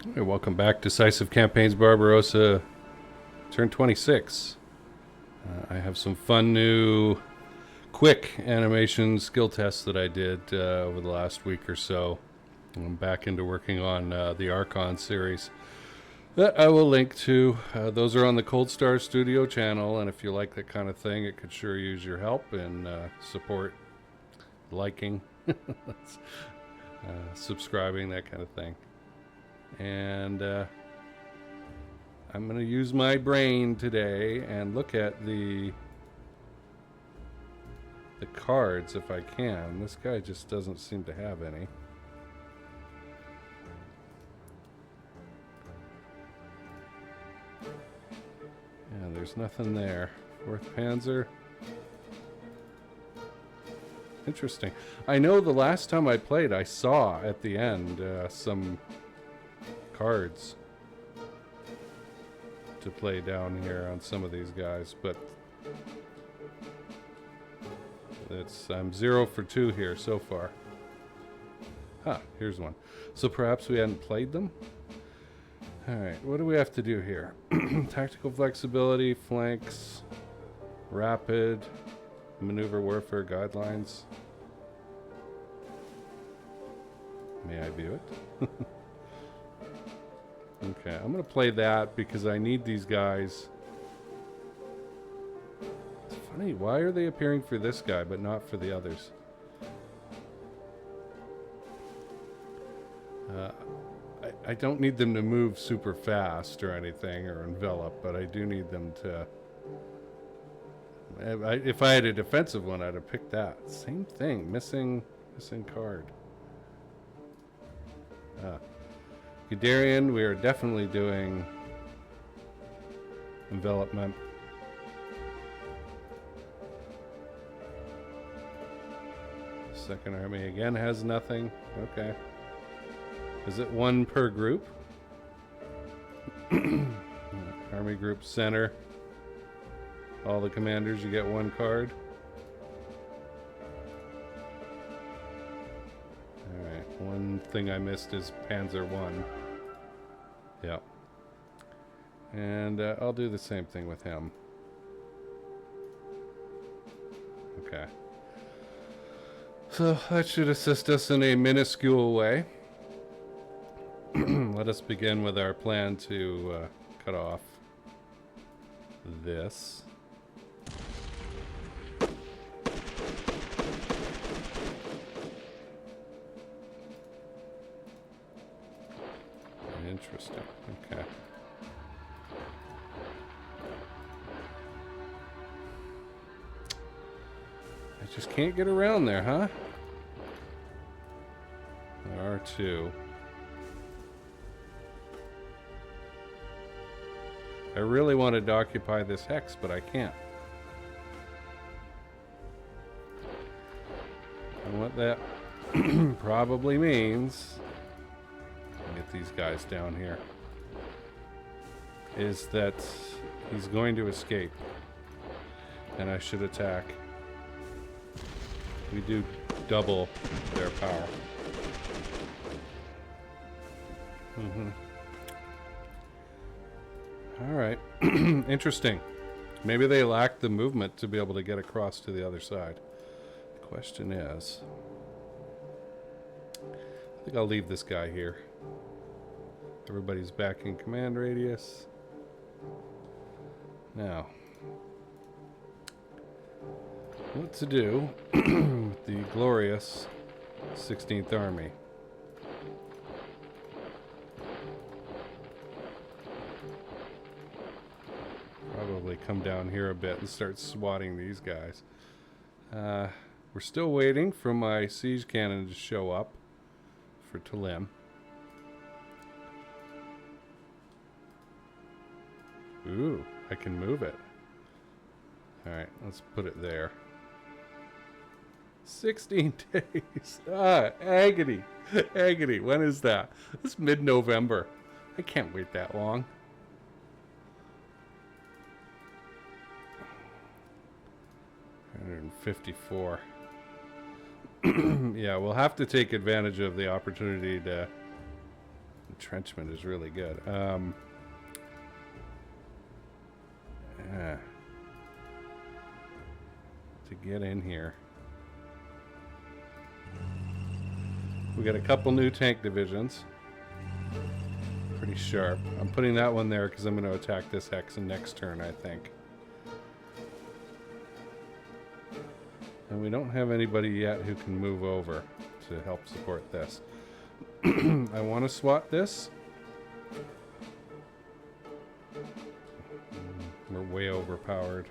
Hey, welcome back. Decisive Campaigns Barbarossa, turn 26. I have some fun new quick animation skill tests that I did over the last week or so. I'm back into working on the Archon series that I will link to. Those are on the Cold Star Studio channel, and if you like that kind of thing, it could sure use your help in support, liking, subscribing, that kind of thing. And I'm going to use my brain today and look at the cards if I can. This guy just doesn't seem to have any. Yeah, there's nothing there. 4th Panzer. Interesting. I know the last time I played, I saw at the end some cards to play down here on some of these guys, but I'm 0 for 2 here so far. Here's one. So perhaps we hadn't played them. All right, what do we have to do here? Tactical flexibility, flanks, rapid, maneuver warfare guidelines. May I view it? Okay, I'm going to play that because I need these guys. It's funny, why are they appearing for this guy but not for the others? I don't need them to move super fast or anything or envelop, but I do need them to... If I had a defensive one, I'd have picked that. Same thing, missing card. Guderian, we are definitely doing envelopment. Second Army again has nothing. Okay. Is it one per group? Army group center. All the commanders, you get one card. Alright, one thing I missed is Panzer 1. Yep. And I'll do the same thing with him. Okay. So that should assist us in a minuscule way. Let us begin with our plan to cut off this. Interesting. Okay. I just can't get around there, huh? There are two. I really wanted to occupy this hex, but I can't. And what that probably means, get these guys down here, is that he's going to escape, and I should attack. We do double their power. All right. Interesting. Maybe they lack the movement to be able to get across to the other side. The question is, I think I'll leave this guy here. Everybody's back in command radius. Now, what to do with the glorious 16th Army? Probably come down here a bit and start swatting these guys. We're still waiting for my siege cannon to show up for Talim. Ooh, I can move it. Alright, let's put it there. 16 days. Agony. Agony. When is that? It's mid-November. I can't wait that long. $154. Yeah, we'll have to take advantage of the opportunity to entrenchment is really good. To get in here. We got a couple new tank divisions. Pretty sharp. I'm putting that one there because I'm going to attack this Hexen next turn, I think. And we don't have anybody yet who can move over to help support this. I want to swat this. We're way overpowered.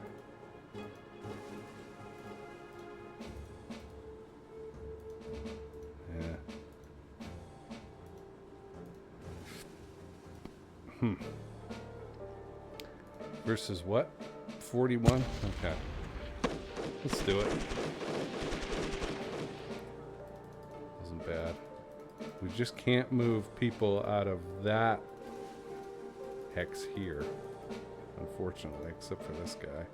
Yeah. Versus what? 41? Okay. Let's do it. Wasn't bad. We just can't move people out of that hex here. Unfortunately, except for this guy.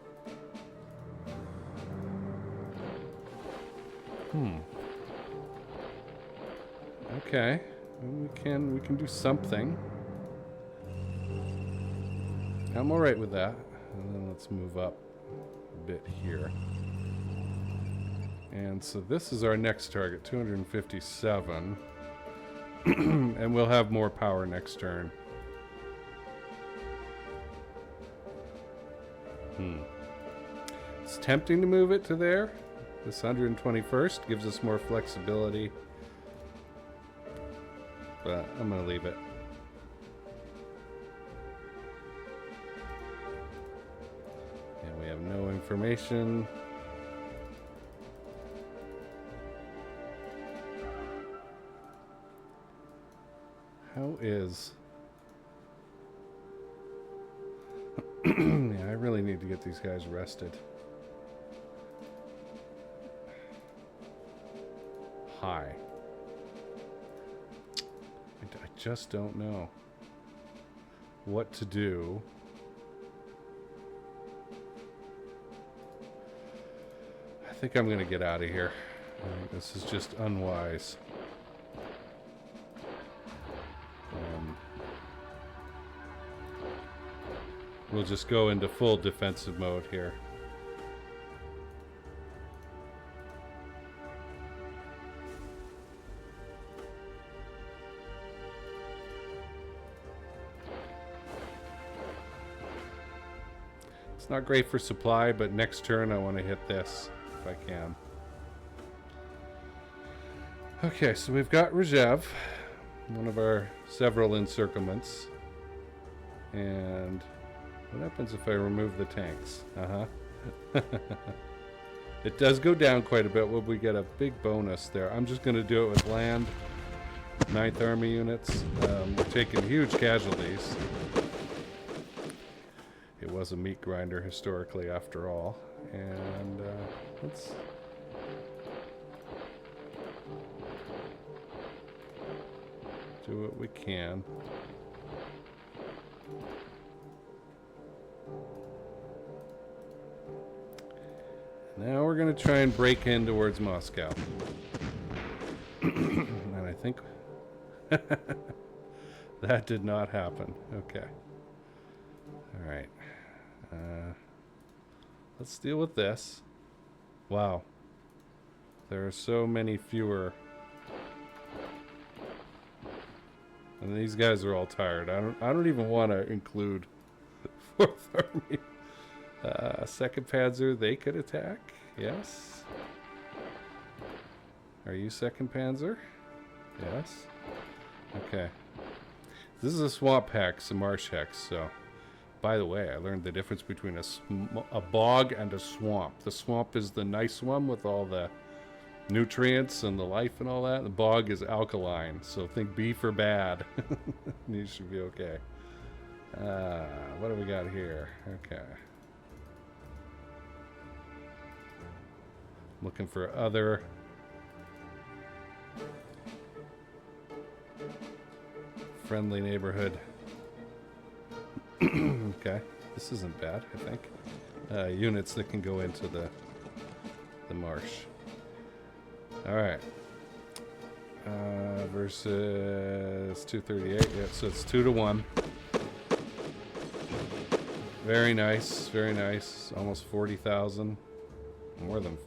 Okay. We can do something. I'm alright with that. And then let's move up a bit here. And so this is our next target, 257. And we'll have more power next turn. It's tempting to move it to there. This 121st gives us more flexibility. But I'm going to leave it. And we have no information. How is... Yeah, I really need to get these guys rested. Hi. I just don't know what to do. I think I'm going to get out of here. This is just unwise. We'll just go into full defensive mode here. It's not great for supply, but next turn I want to hit this if I can. Okay, so we've got Rzhev, one of our several encirclements. And what happens if I remove the tanks? It does go down quite a bit. Will we get a big bonus there? I'm just going to do it with land. 9th Army units. We're taking huge casualties. It was a meat grinder historically, after all. And let's do what we can. Now we're going to try and break in towards Moscow. And I think that did not happen. Okay. Alright. Let's deal with this. Wow. There are so many fewer. And these guys are all tired. I don't even want to include 4th Army. 2nd Panzer, they could attack. Yes. Are you 2nd Panzer? Yes. Okay. This is a swamp hex, a marsh hex, so... By the way, I learned the difference between a bog and a swamp. The swamp is the nice one with all the nutrients and the life and all that. The bog is alkaline, so think B for bad. You should be okay. What do we got here? Okay. Looking for other friendly neighborhood. Okay, this isn't bad, I think. Units that can go into the marsh. Alright. versus 238. Yeah, so it's 2-1. Very nice, very nice. Almost 40,000. More than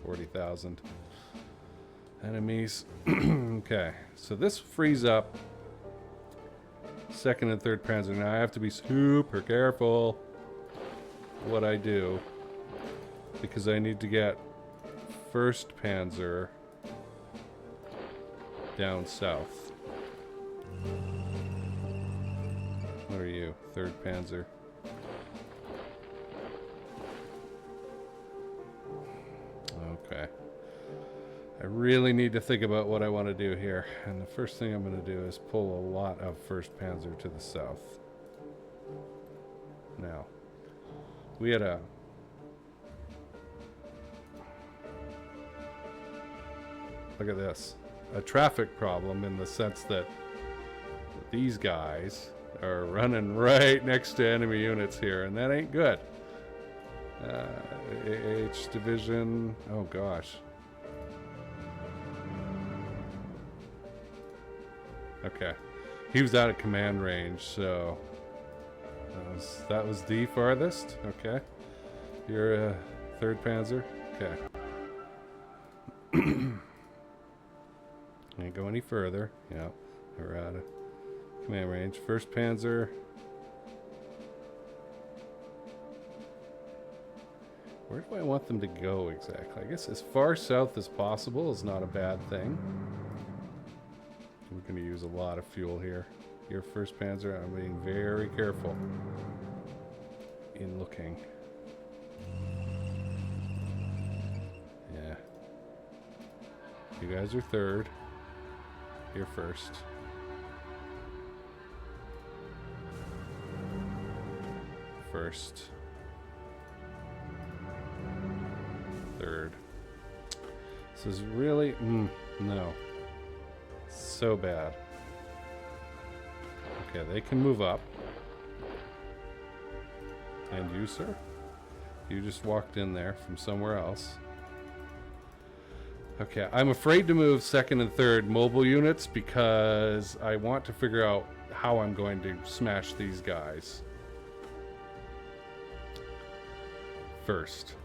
40,000 enemies. Okay, so this frees up 2nd and 3rd Panzer. Now I have to be super careful what I do, because I need to get 1st Panzer down south. What are you? 3rd Panzer. Okay. I really need to think about what I want to do here. And the first thing I'm going to do is pull a lot of 1st Panzer to the south. Now, we had a... Look at this. A traffic problem in the sense that these guys are running right next to enemy units here, and that ain't good. AH division. Oh gosh. Okay. He was out of command range, so that was the farthest. Okay. You're a 3rd Panzer. Okay. Can't go any further. Yeah, we're out of command range. 1st Panzer. Where do I want them to go exactly? I guess as far south as possible is not a bad thing. We're going to use a lot of fuel here. Your 1st Panzer, I'm being very careful in looking. Yeah. You guys are 3rd. You're 1st. First. 3rd. This is really... no. So bad. Okay, they can move up. And you, sir? You just walked in there from somewhere else. Okay, I'm afraid to move 2nd and 3rd mobile units because I want to figure out how I'm going to smash these guys first.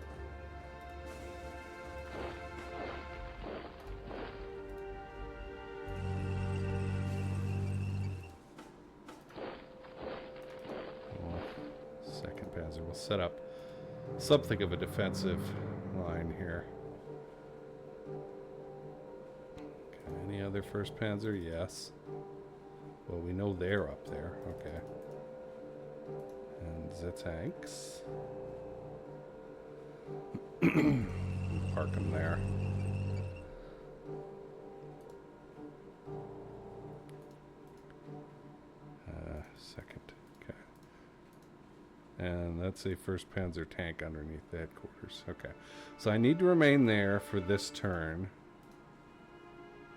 We'll set up something of a defensive line here. Okay, any other 1st Panzer? Yes. Well, we know they're up there. Okay. And the tanks. Park them there. Second. Okay. And that's a 1st Panzer tank underneath the headquarters. Okay. So I need to remain there for this turn.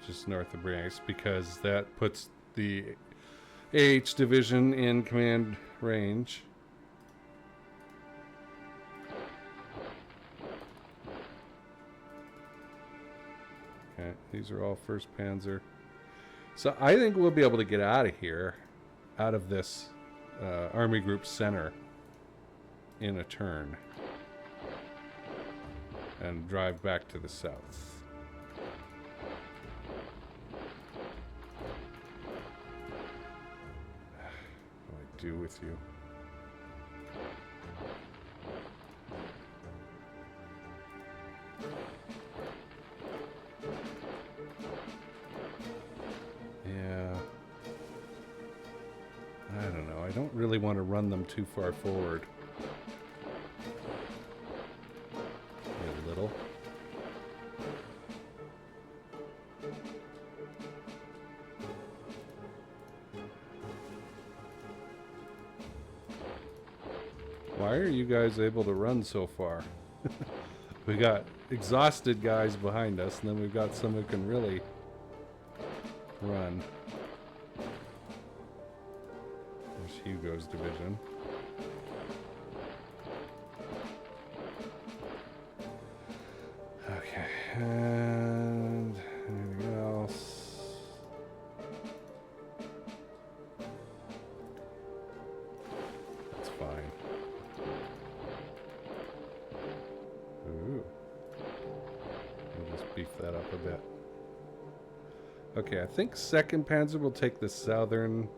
Just north of Bryansk, because that puts the AH division in command range. Okay. These are all 1st Panzer. So I think we'll be able to get out of here, out of this Army Group Center, in a turn and drive back to the south. What do I do with you? Yeah. I don't know. I don't really want to run them too far forward. A little. Why are you guys able to run so far? We got exhausted guys behind us, and then we've got some who can really run. There's Hugo's division. Okay, and anything else? beef that up a bit. Okay, I think 2nd Panzer will take the southern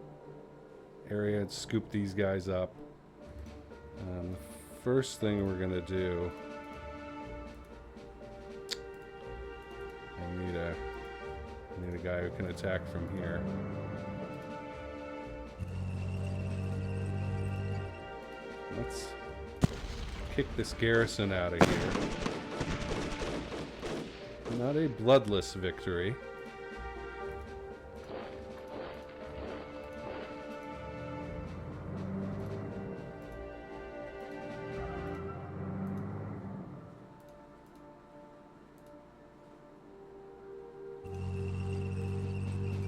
area and scoop these guys up. The first thing we're gonna do, I need a guy who can attack from here. Let's kick this garrison out of here. Not a bloodless victory.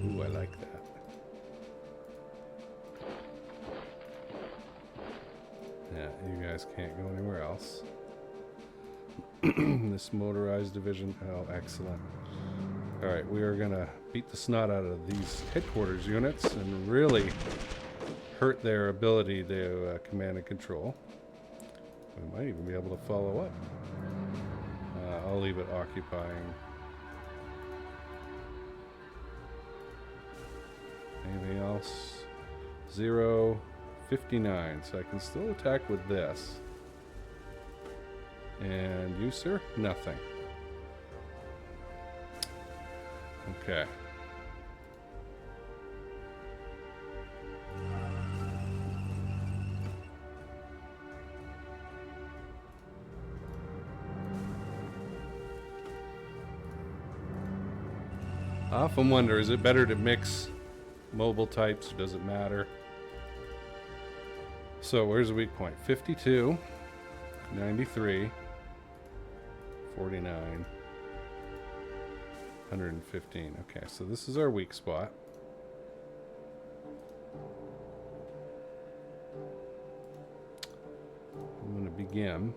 Ooh, I like that. Yeah, you guys can't go anywhere else. This motorized division, oh, excellent. Alright, we are gonna beat the snot out of these headquarters units and really hurt their ability to command and control. We might even be able to follow up. I'll leave it occupying. Anything else? 0, 59, so I can still attack with this. And you, sir? Nothing. Okay. I often wonder, is it better to mix mobile types or does it matter? So where's the weak point? 52, 93, 49, 115. Okay, so this is our weak spot. I'm going to begin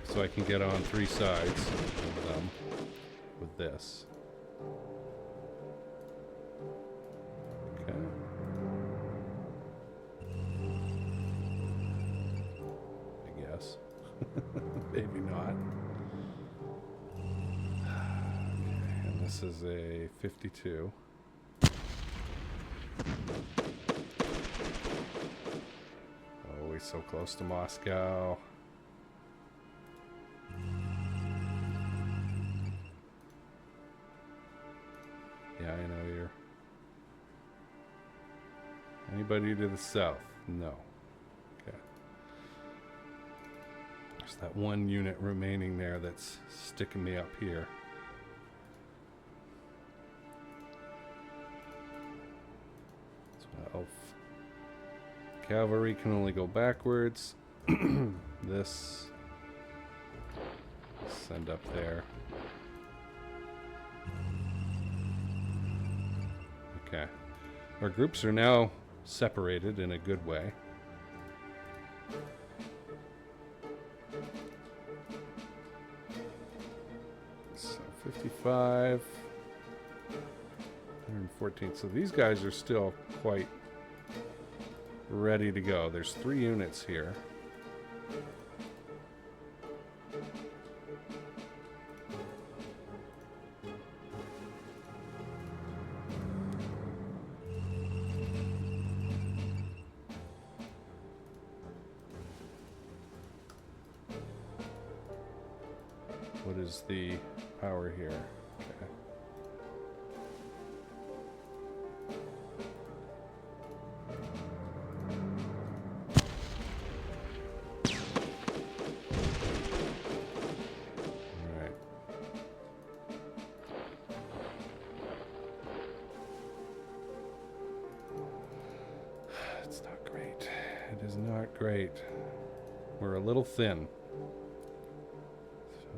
so I can get on 3 sides of them with this. Okay. I guess. Maybe not. Okay, and this is a 52. Oh, we're so close to Moscow. Yeah, I know you're... Anybody to the south? No. Okay. There's that one unit remaining there that's sticking me up here. Cavalry can only go backwards. This send up there. Okay. Our groups are now separated in a good way. So 55, 114. So these guys are still quite ready to go. There's 3 units here. What is the power here? Okay. It's not great. It is not great. We're a little thin.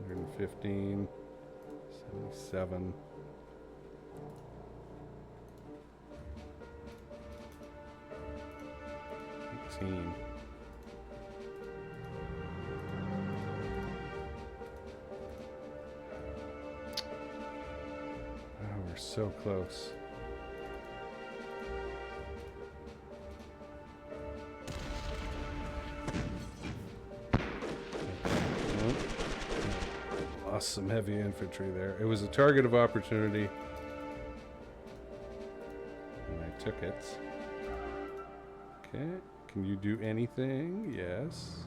115, 77. Oh, we're so close. lost some heavy infantry there. It was a target of opportunity, and I took it. Okay, can you do anything? Yes.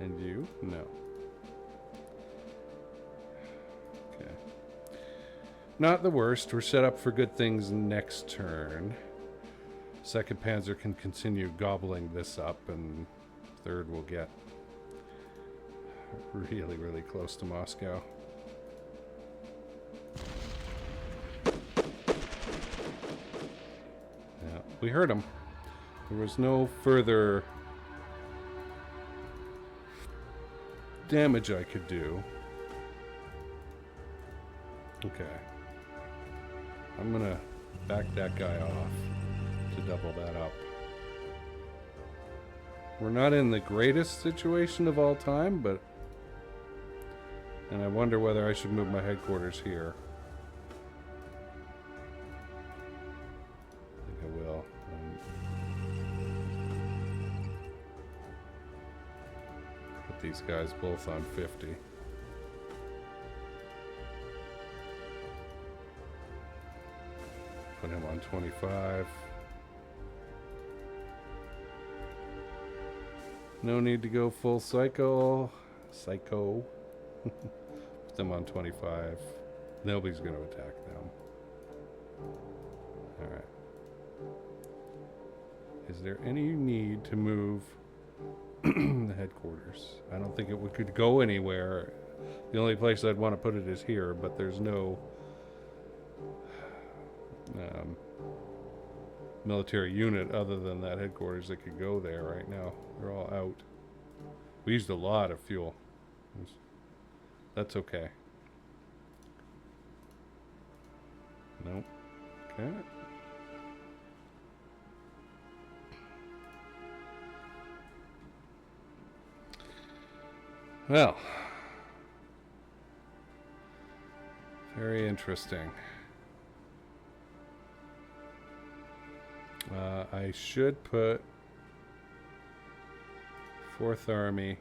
And you? No. Okay. Not the worst. We're set up for good things next turn. 2nd Panzer can continue gobbling this up, and 3rd will get really, really close to Moscow. Yeah, we heard him. There was no further damage I could do. Okay. I'm gonna back that guy off to double that up. We're not in the greatest situation of all time, but... And I wonder whether I should move my headquarters here. I think I will. Put these guys both on 50. Put him on 25. No need to go full psycho. Put them on 25. Nobody's going to attack them. Alright. Is there any need to move the headquarters? I don't think it could go anywhere. The only place I'd want to put it is here, but there's no military unit other than that headquarters that could go there right now. They're all out. We used a lot of fuel. That's okay. Nope. Okay. Well, very interesting. I should put 4th Army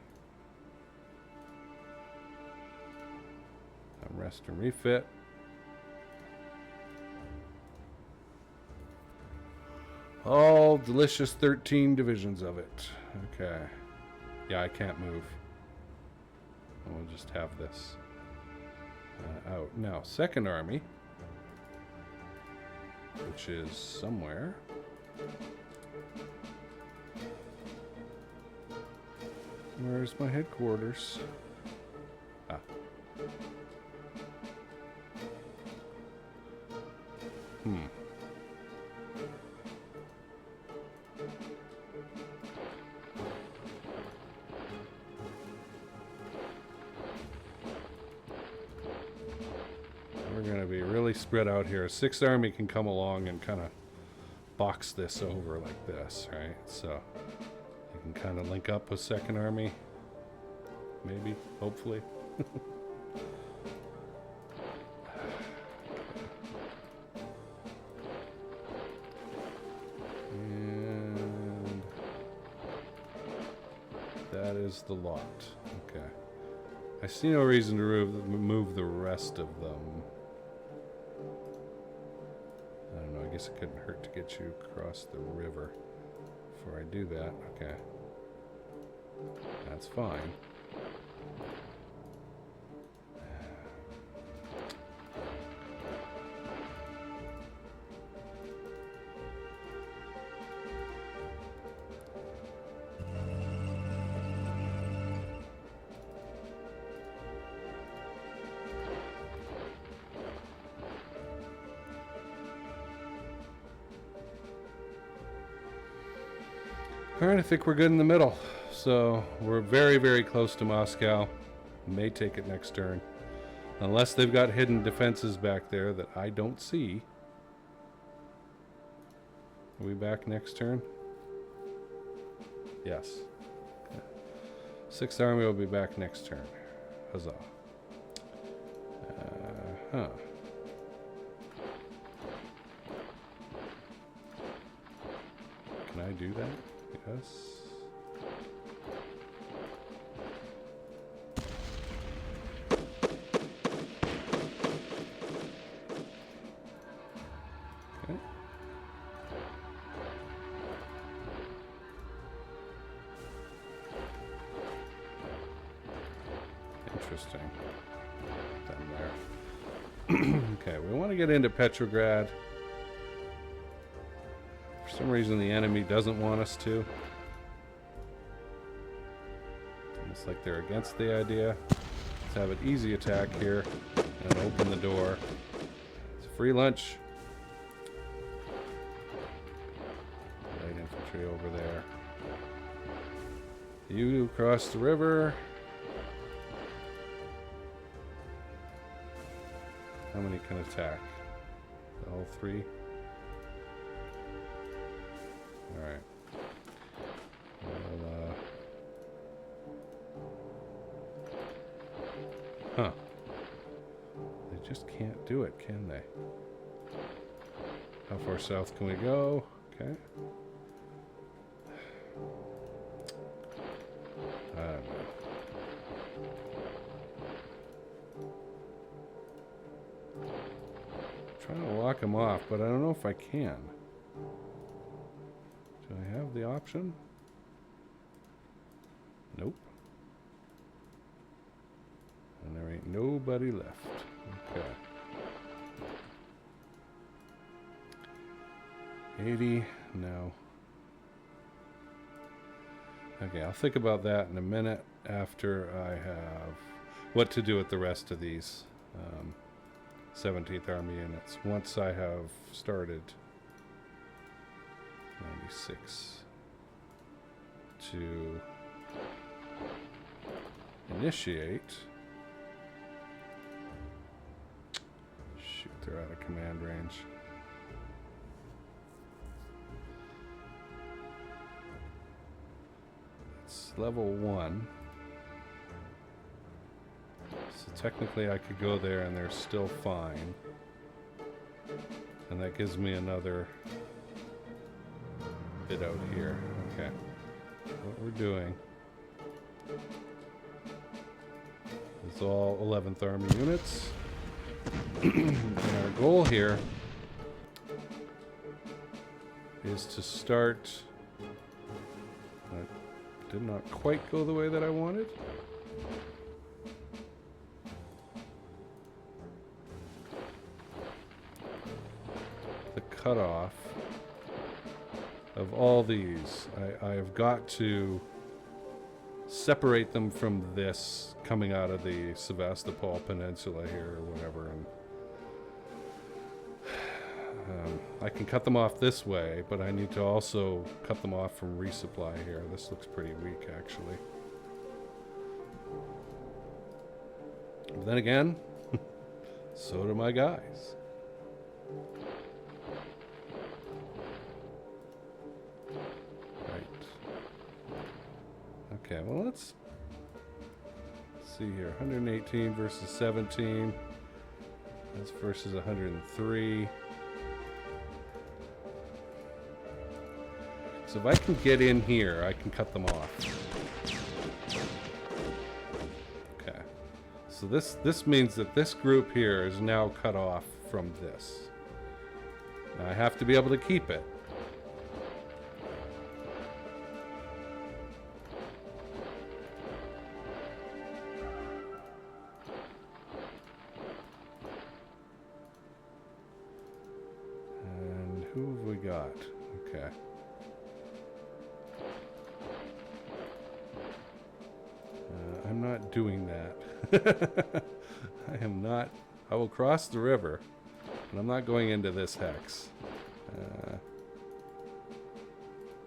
on rest and refit. All delicious 13 divisions of it. Okay. Yeah, I can't move. We'll just have this out. Now, 2nd Army, which is somewhere. Where's my headquarters? Ah. We're going to be really spread out here. 6th Army can come along and kind of box this over like this, right? So you can kind of link up with 2nd Army. Maybe, hopefully. And that is the lot. Okay. I see no reason to move the rest of them. I don't know, I guess it couldn't hurt to get you across the river before I do that. Okay. That's fine. Alright, I think we're good in the middle. So we're very, very close to Moscow. May take it next turn. Unless they've got hidden defenses back there that I don't see. Are we back next turn? Yes. Okay. 6th Army will be back next turn. Huzzah. Can I do that? Yes. interesting. Them there. Okay, we want to get into Petrograd. For some reason, the enemy doesn't want us to. It's like they're against the idea. Let's have an easy attack here and open the door. It's a free lunch. Light infantry over there. You cross the river. How many can attack? All three? Alright. Well, huh. They just can't do it, can they? How far south can we go? Okay. I don't know. Trying to lock him off, but I don't know if I can. Do I have the option? Nope. And there ain't nobody left. Okay. 80, no. Okay, I'll think about that in a minute after I have what to do with the rest of these 17th Army units. Once I have started 96 to initiate. Shoot, they're out of command range. It's level 1. So technically I could go there and they're still fine. And that gives me another bit out here. Okay. What we're doing is all 11th Army units. And our goal here is to start. That did not quite go the way that I wanted. The cutoff of all these. I have got to separate them from this coming out of the Sevastopol Peninsula here or whatever. And I can cut them off this way, but I need to also cut them off from resupply here. This looks pretty weak, actually. But then again, so do my guys. Okay, well, let's see here. 118 versus 17. That's versus 103. So if I can get in here, I can cut them off. Okay. So this means that this group here is now cut off from this. Now I have to be able to keep it. Who have we got? Okay. I'm not doing that. I am not. I will cross the river, but I'm not going into this hex.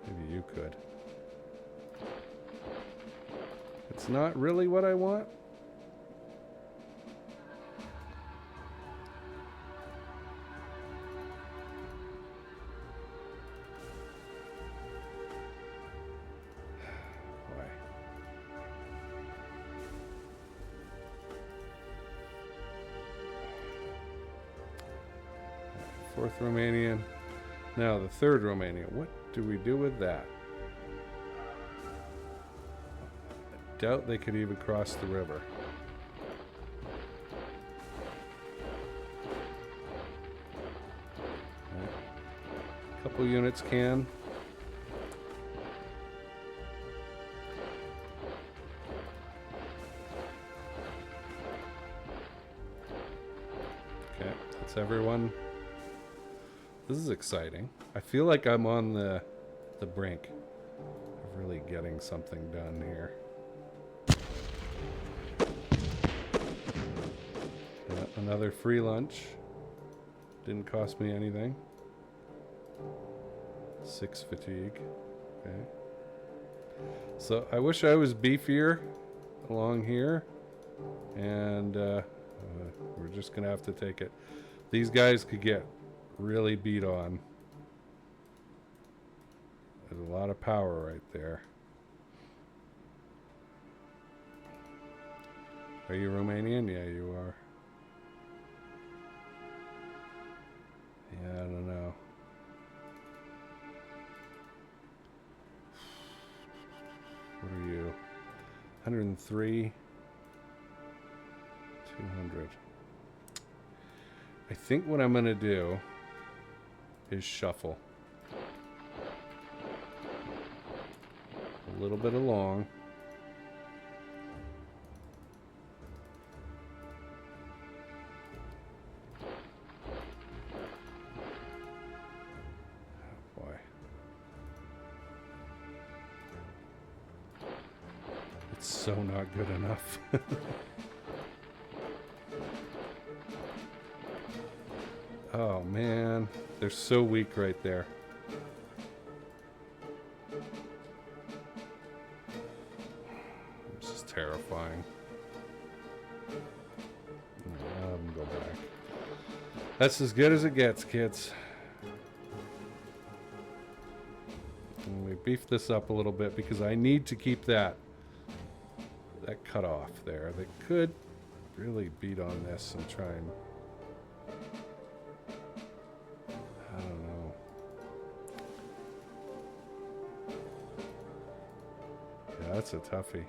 Maybe you could. It's not really what I want. Fourth Romanian. Now the third Romanian. What do we do with that? I doubt they could even cross the river. Right. A couple units can. It's everyone. This is exciting. I feel like I'm on the brink of really getting something done here. Another free lunch. Didn't cost me anything. 6 fatigue. Okay. So I wish I was beefier along here. And we're just going to have to take it. These guys could get really beat on. There's a lot of power right there. Are you Romanian? Yeah, you are. Yeah, I don't know. What are you? 103. 200. I think what I'm going to do is shuffle. A little bit along. Oh boy. It's so not good enough. Oh man, they're so weak right there. This is terrifying. Let them go back. That's as good as it gets, kids. And we beef this up a little bit because I need to keep that cut off there. They could really beat on this and try and, I don't know. Yeah, that's a toughie.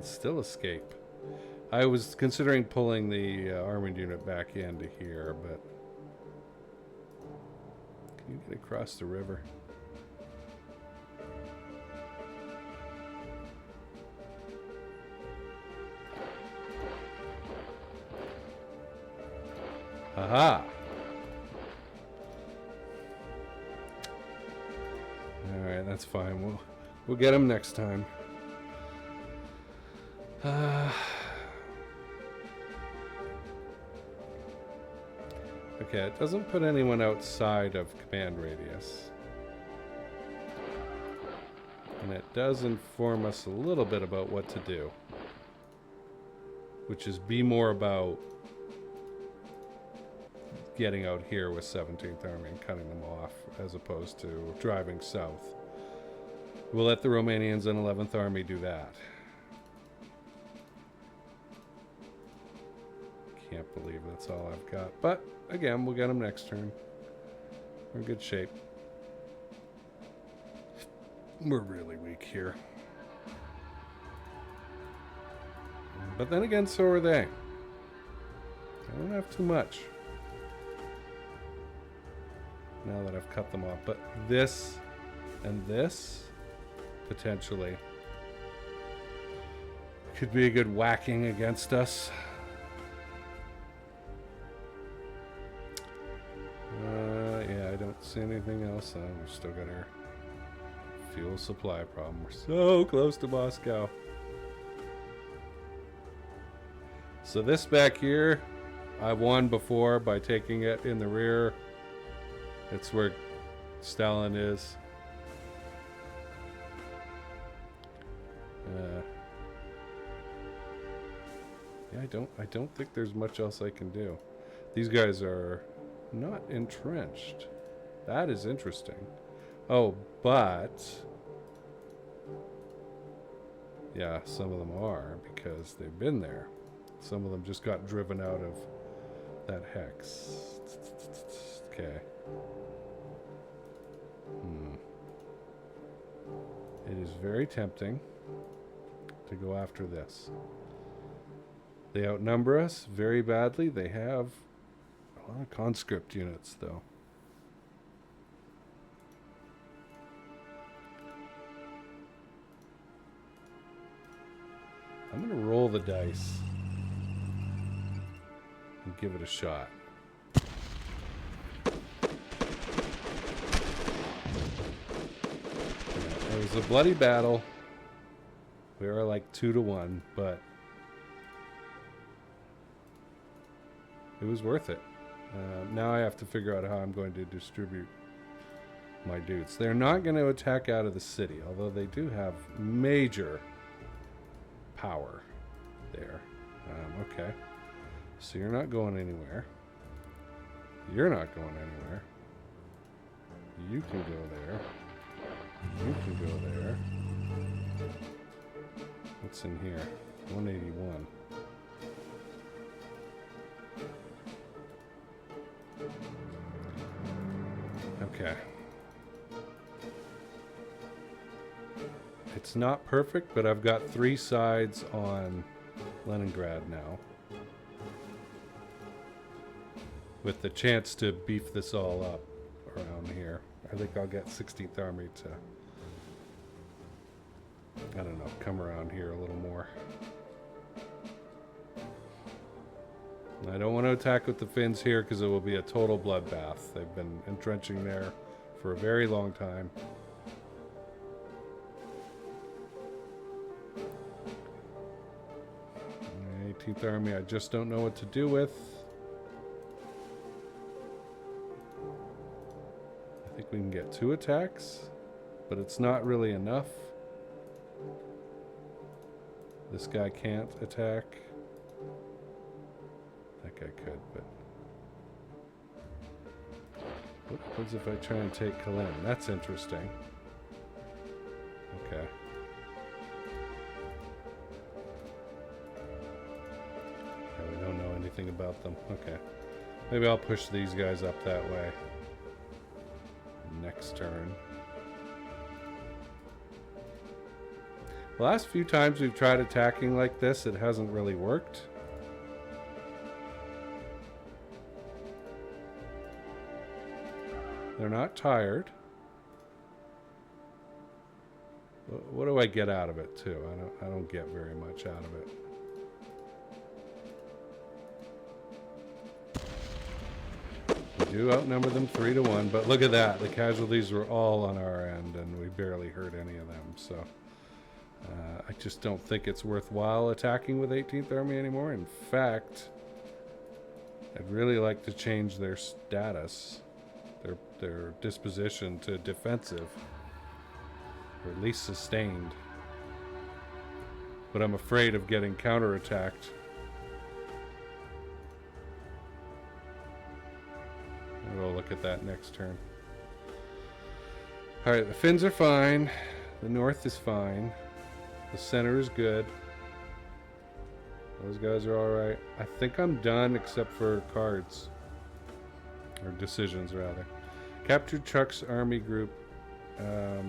Still escape. I was considering pulling the armored unit back into here, but can you get across the river? Aha! All right, that's fine. We'll get him next time. Okay, it doesn't put anyone outside of command radius. And it does inform us a little bit about what to do. Which is be more about getting out here with 17th Army and cutting them off, as opposed to driving south. We'll let the Romanians and 11th Army do that. Can't believe that's all I've got. But, again, we'll get them next turn. We're in good shape. We're really weak here. But then again, so are they. I don't have too much. Now that I've cut them off. But this and this, potentially, could be a good whacking against us. Yeah, I don't see anything else. We've still got our fuel supply problem. We're so close to Moscow. So this back here, I've won before by taking it in the rear. It's where Stalin is. Yeah, I don't think there's much else I can do. These guys are not entrenched. That is interesting. Oh, but yeah, some of them are, because they've been there. Some of them just got driven out of that hex. Okay. It is very tempting to go after this. They outnumber us very badly. They have a lot of conscript units, though. I'm going to roll the dice and give it a shot. It was a bloody battle. We were like 2-1, but it was worth it. Now I have to figure out how I'm going to distribute my dudes. They're not going to attack out of the city, although they do have major power there. Okay. So you're not going anywhere. You're not going anywhere. You can go there. You can go there. What's in here? 181. Okay. It's not perfect, but I've got 3 sides on Leningrad now, with the chance to beef this all up around here. I think I'll get 16th Army to, I don't know, come around here a little more. I don't want to attack with the Finns here because it will be a total bloodbath. They've been entrenching there for a very long time. 18th Army, I just don't know what to do with. I think we can get 2 attacks, but it's not really enough. This guy can't attack. That guy could, but what happens if I try and take Kalin? That's interesting. Okay. Yeah, we don't know anything about them. Okay. Maybe I'll push these guys up that way. Next turn. The last few times we've tried attacking like this, it hasn't really worked. They're not tired. What do I get out of it too? I don't get very much out of it. We do outnumber them 3-1, but look at that. The casualties were all on our end, and we barely hurt any of them. So I just don't think it's worthwhile attacking with 18th Army anymore. In fact, I'd really like to change their status. Their disposition to defensive, or at least sustained. But I'm afraid of getting counterattacked. We'll look at that next turn. Alright, the Finns are fine. The north is fine. The center is good. Those guys are alright. I think I'm done except for cards. Or decisions, rather. Captured Chuck's army group. Yeah,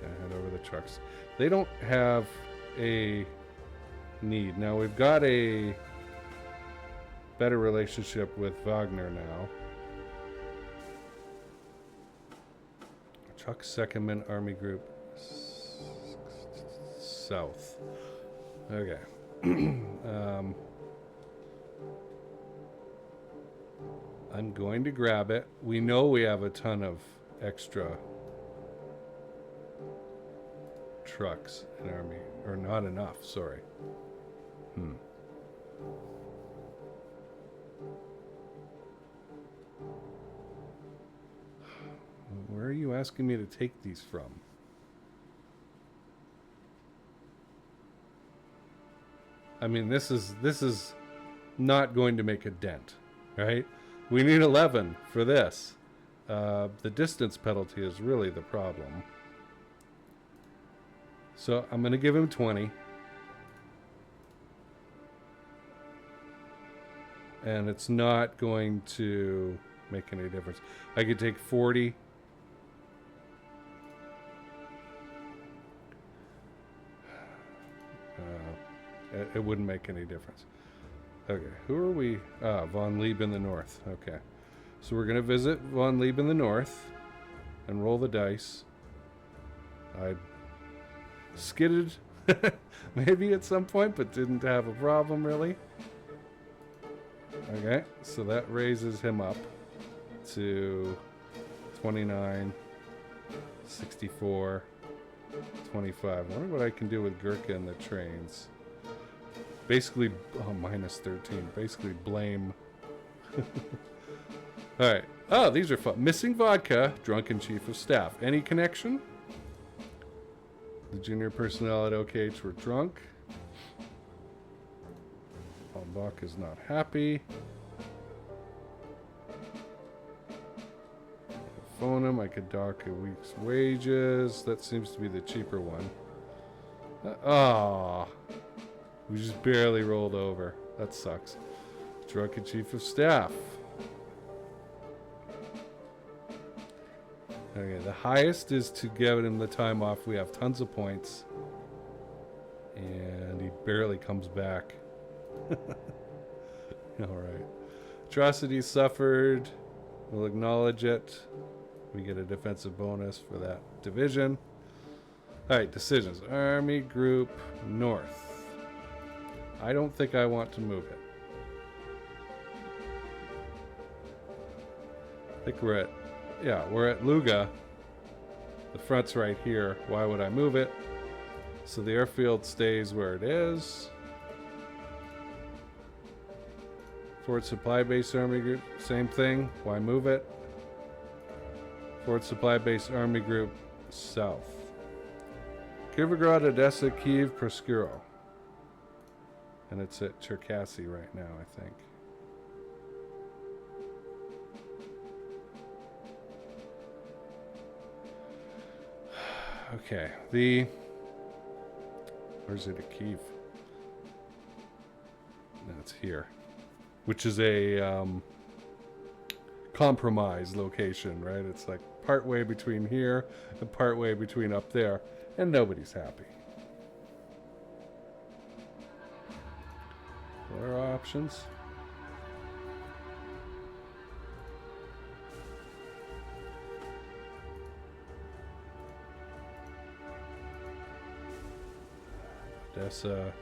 head over the trucks. They don't have a need. Now, we've got a better relationship with Wagner now. Chuck's Second Army Group. South. Okay. I'm going to grab it. We know we have a ton of extra trucks in army, or not enough, sorry. Where are you asking me to take these from? I mean, this is not going to make a dent, right? We need 11 for this. The distance penalty is really the problem. So I'm going to give him 20. And it's not going to make any difference. I could take 40. It wouldn't make any difference. Okay, who are we? Von Lieb in the north. Okay. So we're going to visit Von Lieb in the north and roll the dice. I skidded maybe at some point, but didn't have a problem really. Okay, so that raises him up to 29, 64, 25. I wonder what I can do with Gurkha and the trains. Basically, minus 13. Basically blame. Alright. Oh, these are fun. Missing vodka, drunken chief of staff. Any connection? The junior personnel at OKH were drunk. Bach is not happy. Phone him. I could dock a week's wages. That seems to be the cheaper one. We just barely rolled over. That sucks. Drunken chief of staff. Okay, the highest is to give him the time off. We have tons of points. And he barely comes back. Alright. Atrocities suffered. We'll acknowledge it. We get a defensive bonus for that division. Alright, decisions. Army Group North. I don't think I want to move it. I think we're at Luga. The front's right here. Why would I move it? So the airfield stays where it is. Fort Supply Base Army Group, same thing. Why move it? Fort Supply Base Army Group South. Kirovograd, Odessa, Kiev, Proskuro. And it's at Cherkasy right now, I think. Okay, where's it at Kiev? No, it's here. Which is a compromise location, right? It's like part way between here and part way between up there, and nobody's happy. What are our options? Odessa.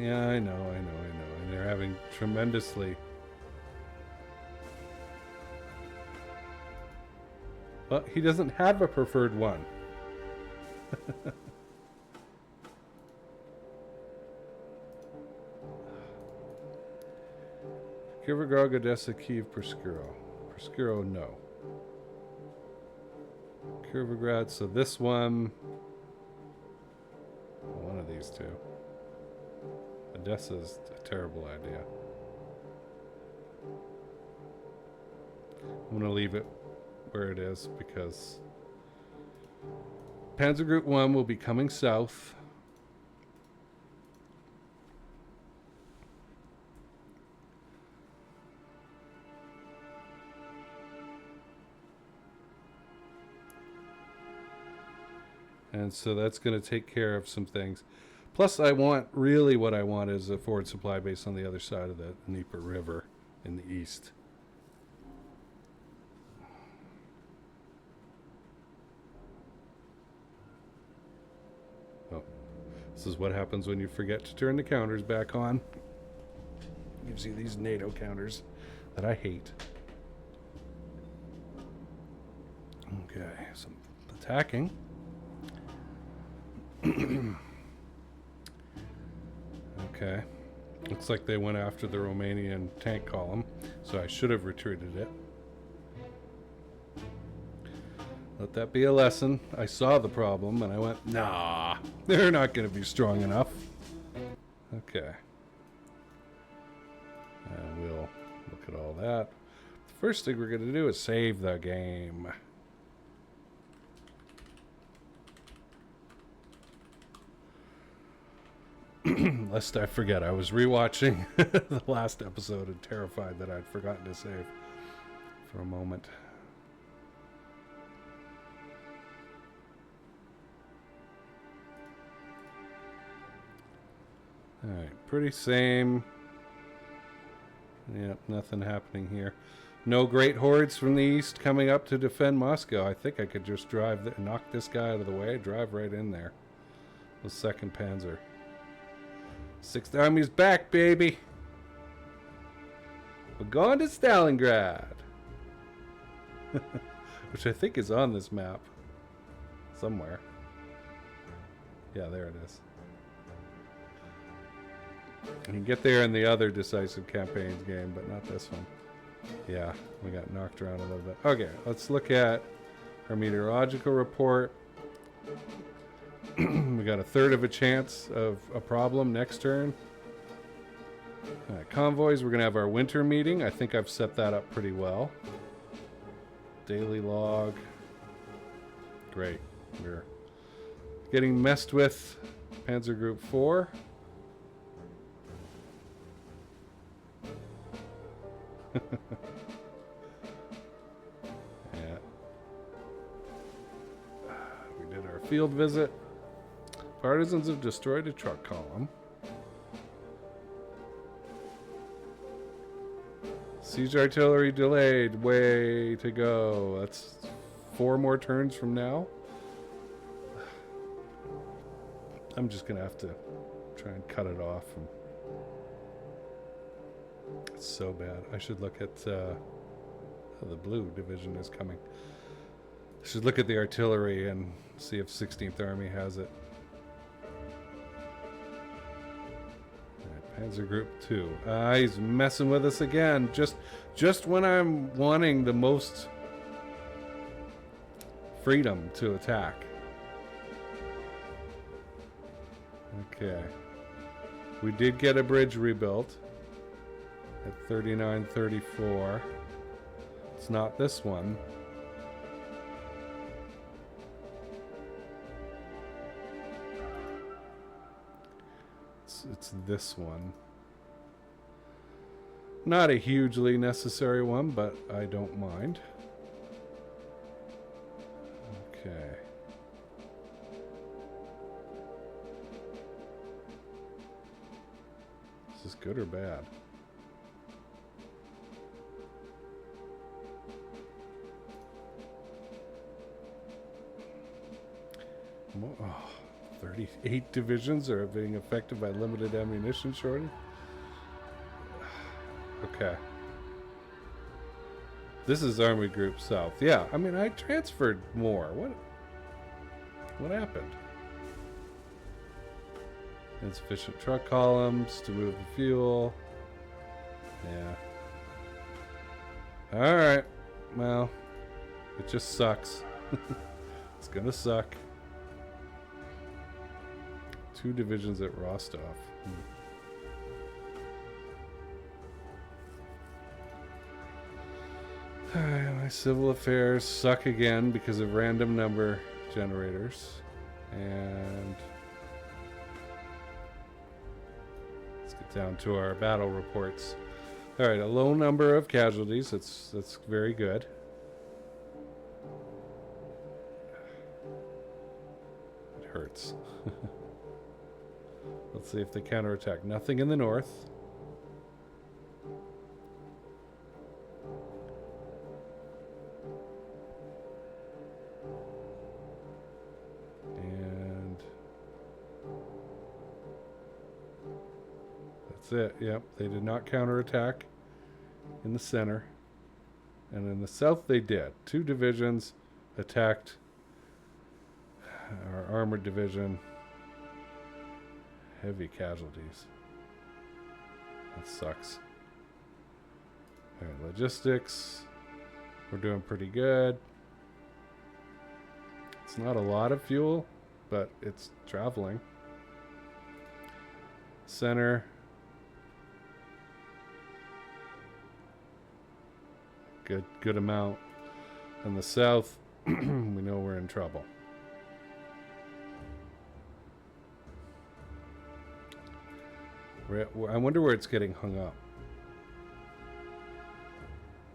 Yeah, I know. And they're having tremendously... Well, he doesn't have a preferred one. Kirovograd, Odessa, Kiev, Proskuro. Proskuro, no. Kirovograd, so this one... One of these two. Odessa's a terrible idea. I'm going to leave it where it is because Panzergruppe 1 will be coming south. And so that's going to take care of some things. Plus, really what I want is a forward supply base on the other side of the Dnieper River in the east. Oh, this is what happens when you forget to turn the counters back on. Gives you these NATO counters that I hate. Okay, some attacking. Okay. Looks like they went after the Romanian tank column, so I should have retreated it. Let that be a lesson. I saw the problem and I went, nah, they're not going to be strong enough. Okay. And we'll look at all that. First thing we're going to do is save the game. Lest I forget, I was rewatching the last episode and terrified that I'd forgotten to save for a moment. Alright, pretty same. Yep, nothing happening here. No great hordes from the east coming up to defend Moscow. I think I could just knock this guy out of the way, drive right in there. The 2nd Panzer. 6th Army's back, baby! We're going to Stalingrad! Which I think is on this map. Somewhere. Yeah, there it is. You can get there in the other Decisive Campaigns game, but not this one. Yeah, we got knocked around a little bit. Okay, let's look at our meteorological report. We got 1/3 of a chance of a problem next turn. Convoys, we're going to have our winter meeting. I think I've set that up pretty well. Daily log. Great. We're getting messed with. Panzergruppe 4. Yeah. We did our field visit. Partisans have destroyed a truck column. Siege artillery delayed. Way to go. That's 4 more turns from now. I'm just going to have to try and cut it off. It's so bad. I should look at... the blue division is coming. I should look at the artillery and see if 16th Army has it. Panzergroup 2. He's messing with us again. Just when I'm wanting the most freedom to attack. Okay. We did get a bridge rebuilt at 3934. It's not this one. It's this one. Not a hugely necessary one, but I don't mind. Okay. Is this good or bad? Oh, 38 divisions are being affected by limited ammunition shortage. Okay. This is Army Group South. Yeah, I mean, I transferred more. What happened? Insufficient truck columns to move the fuel. Yeah. Alright. Well, it just sucks. It's gonna suck. 2 divisions at Rostov. My civil affairs suck again because of random number generators. And let's get down to our battle reports. Alright, a low number of casualties. That's very good. It hurts. Let's see if they counterattack. Nothing in the north. And that's it. Yep, they did not counterattack in the center. And in the south they did. 2 divisions attacked our armored division. Heavy casualties. That sucks. Alright, logistics. We're doing pretty good. It's not a lot of fuel, but it's traveling. Center. good amount. In the south, we know we're in trouble. I wonder where it's getting hung up.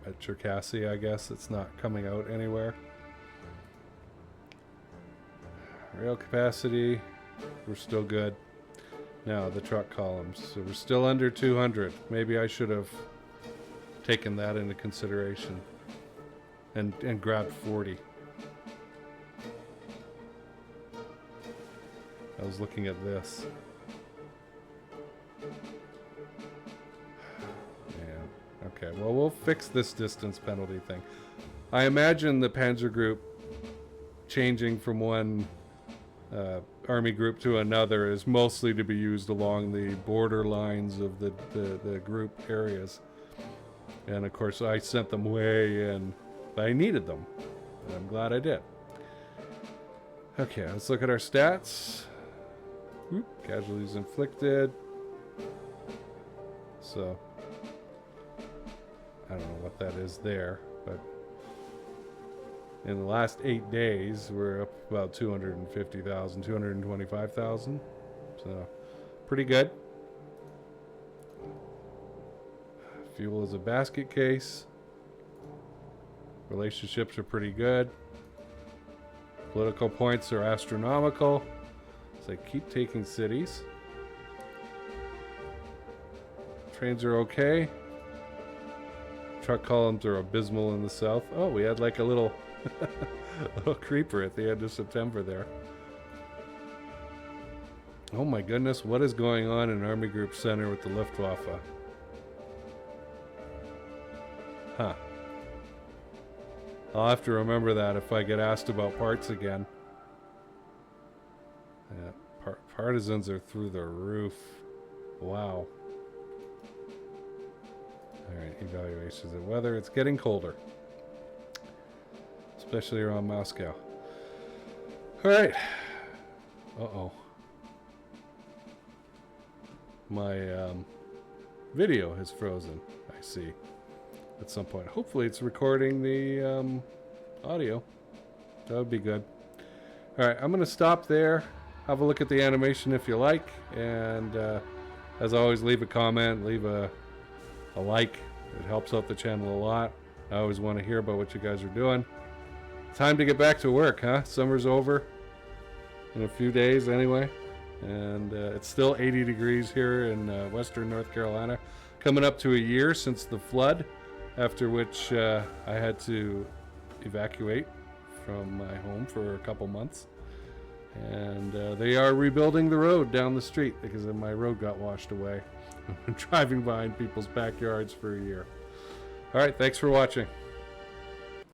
At Cherkasy, I guess. It's not coming out anywhere. Rail capacity, we're still good. Now, the truck columns. So we're still under 200. Maybe I should have taken that into consideration and grabbed 40. I was looking at this. Yeah. Okay, well, we'll fix this distance penalty thing. I imagine the Panzergruppe changing from one army group to another is mostly to be used along the border lines of the group areas. And of course I sent them way in, but I needed them. And I'm glad I did. Okay, let's look at our stats. Oop, casualties inflicted. So, I don't know what that is there, but in the last 8 days, we're up about 250,000, 225,000. So, pretty good. Fuel is a basket case. Relationships are pretty good. Political points are astronomical. So I keep taking cities. Trains are okay. Truck columns are abysmal in the south. Oh, we had like a little creeper at the end of September there. Oh my goodness, what is going on in Army Group Center with the Luftwaffe? Huh. I'll have to remember that if I get asked about parts again. Yeah, partisans are through the roof. Wow. Alright, evaluations of weather. It's getting colder. Especially around Moscow. Alright. Uh-oh. My video has frozen, I see. At some point. Hopefully it's recording the audio. That would be good. Alright, I'm going to stop there. Have a look at the animation if you like. And as always, leave a comment, leave a like. It helps out the channel a lot. I always want to hear about what you guys are doing. Time to get back to work, huh? Summer's over in a few days anyway. And it's still 80 degrees here in western North Carolina. Coming up to a year since the flood, after which I had to evacuate from my home for a couple months. And they are rebuilding the road down the street because my road got washed away. I've been driving behind people's backyards for a year. All right, thanks for watching.